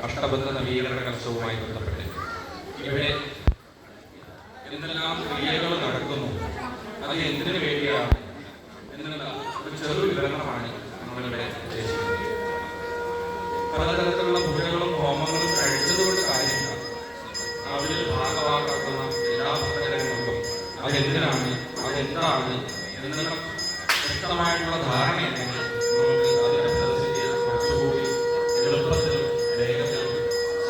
അഷ്ടബന്ധ നവീകരണ കലശവുമായി ബന്ധപ്പെട്ട് ഇവിടെ എന്തെല്ലാം ക്രിയകൾ നടക്കുന്നു, അത് എന്തിനു വേണ്ടിയാണ് എന്നുള്ള ഒരു ചെറു വിവരണമാണ് നമ്മളിവിടെ ഉദ്ദേശിക്കുന്നത്. പലതരത്തിലുള്ള പൂജകളും ഹോമങ്ങളും കഴിച്ചതുകൊണ്ട് കാര്യമില്ല. അതിൽ ഭാഗമാക്കുന്ന എല്ലാ ഭക്തജനങ്ങൾക്കും അതെന്തിനാണ്, അതെന്താണ് എന്നുള്ള വ്യക്തമായിട്ടുള്ള ധാരണയുണ്ടെങ്കിൽ നമുക്ക് അതിന്റെ ഫലസിദ്ധി കുറച്ചുകൂടി എളുപ്പത്തിലും വേഗത്തിലും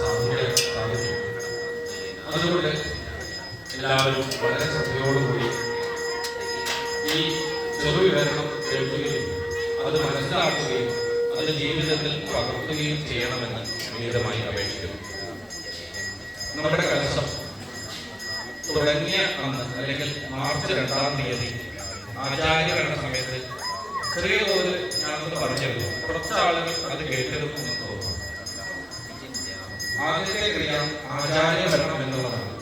സാധിക്കും. അതുകൊണ്ട് എല്ലാവരും വളരെ ശ്രദ്ധയോടുകൂടി ഈ ചെറുവിവരണം കേൾക്കുകയും അത് മനസ്സിലാക്കുകയും അത് ജീവിതത്തിൽ പകർത്തുകയും ചെയ്യണമെന്ന് വിനീതമായി അപേക്ഷിക്കുന്നു. നമ്മുടെ കലശം തുടങ്ങിയ അന്ന് അല്ലെങ്കിൽ മാർച്ച് 2-ാം തീയതി ആചാര്യവരണ സമയത്ത് ചെറിയ തോതിൽ ഞാനൊന്ന് പറഞ്ഞിരുന്നു. കുറച്ച് ആളുകൾ അത് കേട്ടിരുന്നു തോന്നുന്നു. ആദ്യത്തെ ക്രിയ ആചാര്യവരണം എന്നുള്ളതാണ്.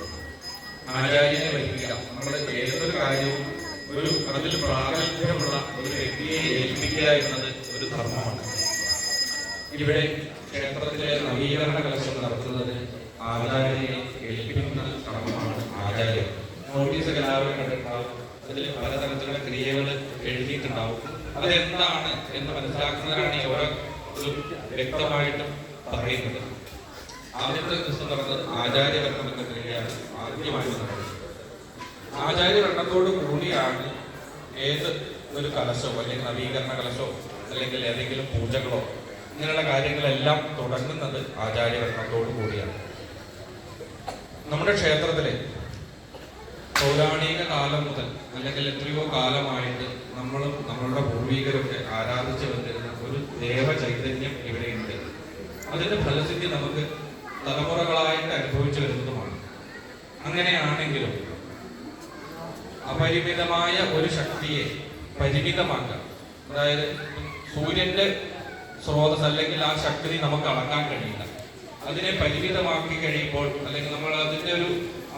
ആചാര്യനെ വരിക്കുക. നമ്മൾ ഏതൊരു കാര്യവും അതിൽ പ്രാഗൽഭ്യമുള്ള ഒരു വ്യക്തിയെ ഏൽപ്പിക്കുക എന്നത് ഒരു ധർമ്മമാണ്. ഇവിടെ ക്ഷേത്രത്തിലെ നവീകരണ കലശം നടത്തുന്നത് ആചാര്യനെ ഏൽപ്പിക്കുന്ന കർമ്മമാണ് ആചാര്യം. നോട്ടീസൊക്കെ എല്ലാവരും കണ്ടിട്ടുണ്ടാവും. അതിൽ പലതരത്തിലുള്ള ക്രിയകൾ എഴുതിയിട്ടുണ്ടാവും. അതെന്താണ് എന്ന് മനസ്സിലാക്കുന്നതിനാണ് ഈ ഓരോ വ്യക്തമായിട്ടും പറയുന്നത്. ആദ്യത്തെ ദിവസം നടന്നത് ആചാര്യവരണം എന്ന ക്രിയയാണ് ആദ്യമായി നടന്നത്. ആചാര്യവരണത്തോട് കൂടിയാണ് ഏത് ഒരു കലശമോ അല്ലെങ്കിൽ നവീകരണ കലശമോ അല്ലെങ്കിൽ ഏതെങ്കിലും പൂജകളോ ഇങ്ങനെയുള്ള കാര്യങ്ങളെല്ലാം തുടങ്ങുന്നത് ആചാര്യവരണത്തോട് കൂടിയാണ്. നമ്മുടെ ക്ഷേത്രത്തിലെ പൗരാണിക കാലം മുതൽ അല്ലെങ്കിൽ എത്രയോ കാലമായിട്ട് നമ്മളും നമ്മളുടെ പൂർവികരൊക്കെ ആരാധിച്ചു വന്നിരുന്ന ഒരു ദേവ ചൈതന്യം ഇവിടെയുണ്ട്. അതിന്റെ ഫലസിദ്ധി നമുക്ക് തലമുറകളായിട്ട് അനുഭവിച്ചു വരുന്നതുമാണ്. അങ്ങനെയാണെങ്കിലും അപരിമിതമായ ഒരു ശക്തിയെ പരിമിതമാക്കുക, അതായത് സൂര്യന്റെ സ്രോതസ് അല്ലെങ്കിൽ ആ ശക്തി നമുക്ക് അളക്കാൻ കഴിയില്ല. അതിനെ പരിമിതമാക്കി കഴിയുമ്പോൾ അല്ലെങ്കിൽ നമ്മൾ അതിന്റെ ഒരു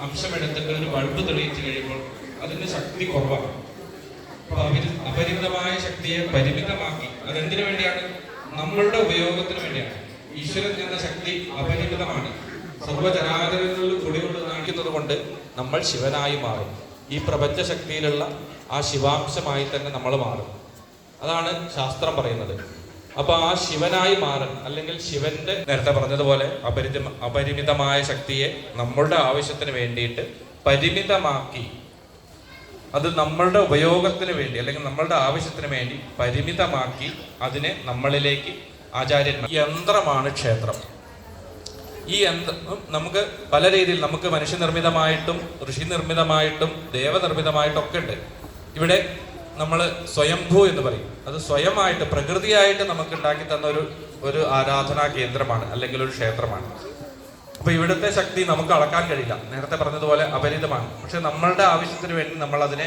അംശമെടുത്തിട്ട് ഒരു ബൾബ് തെളിയിച്ചു കഴിയുമ്പോൾ അതിന്റെ ശക്തി കുറവാണ്. അപ്പൊ അപരിമിതമായ ശക്തിയെ പരിമിതമാക്കി അതെന്തിനു വേണ്ടിയാണ്? നമ്മളുടെ ഉപയോഗത്തിന് വേണ്ടിയാണ്. ഈശ്വരൻ എന്ന ശക്തി അപരിമിതമാണ്. സർവചരാചരങ്ങളിൽ കുടികൊണ്ട് കാണിക്കുന്നത് കൊണ്ട് നമ്മൾ ശിവനായി മാറും. ഈ പ്രപഞ്ച ശക്തിയിലുള്ള ആ ശിവാംശമായി തന്നെ നമ്മൾ മാറും. അതാണ് ശാസ്ത്രം പറയുന്നത്. അപ്പൊ ആ ശിവനായി മാറൻ അല്ലെങ്കിൽ ശിവന്റെ നേരത്തെ പറഞ്ഞതുപോലെ അപരിമിതമായ ശക്തിയെ നമ്മളുടെ ആവശ്യത്തിന് വേണ്ടിയിട്ട് പരിമിതമാക്കി, അത് നമ്മളുടെ ഉപയോഗത്തിന് വേണ്ടി അല്ലെങ്കിൽ നമ്മളുടെ ആവശ്യത്തിന് വേണ്ടി പരിമിതമാക്കി അതിനെ നമ്മളിലേക്ക് ആചാര്യന്മാർ. യന്ത്രമാണ് ക്ഷേത്രം. ഈ യന്ത്രം നമുക്ക് പല രീതിയിൽ നമുക്ക് മനുഷ്യനിർമ്മിതമായിട്ടും ഋഷി നിർമ്മിതമായിട്ടും ദേവനിർമ്മിതമായിട്ടും ഒക്കെ ഉണ്ട്. ഇവിടെ നമ്മൾ സ്വയംഭൂ എന്ന് പറയും. അത് സ്വയമായിട്ട് പ്രകൃതിയായിട്ട് നമുക്ക് ഉണ്ടാക്കി തന്ന ഒരു ആരാധനാ കേന്ദ്രമാണ് അല്ലെങ്കിൽ ഒരു ക്ഷേത്രമാണ്. അപ്പൊ ഇവിടുത്തെ ശക്തി നമുക്ക് അളക്കാൻ കഴിയില്ല. നേരത്തെ പറഞ്ഞതുപോലെ അപരിതമാണ്. പക്ഷെ നമ്മളുടെ ആവശ്യത്തിന് വേണ്ടി നമ്മൾ അതിനെ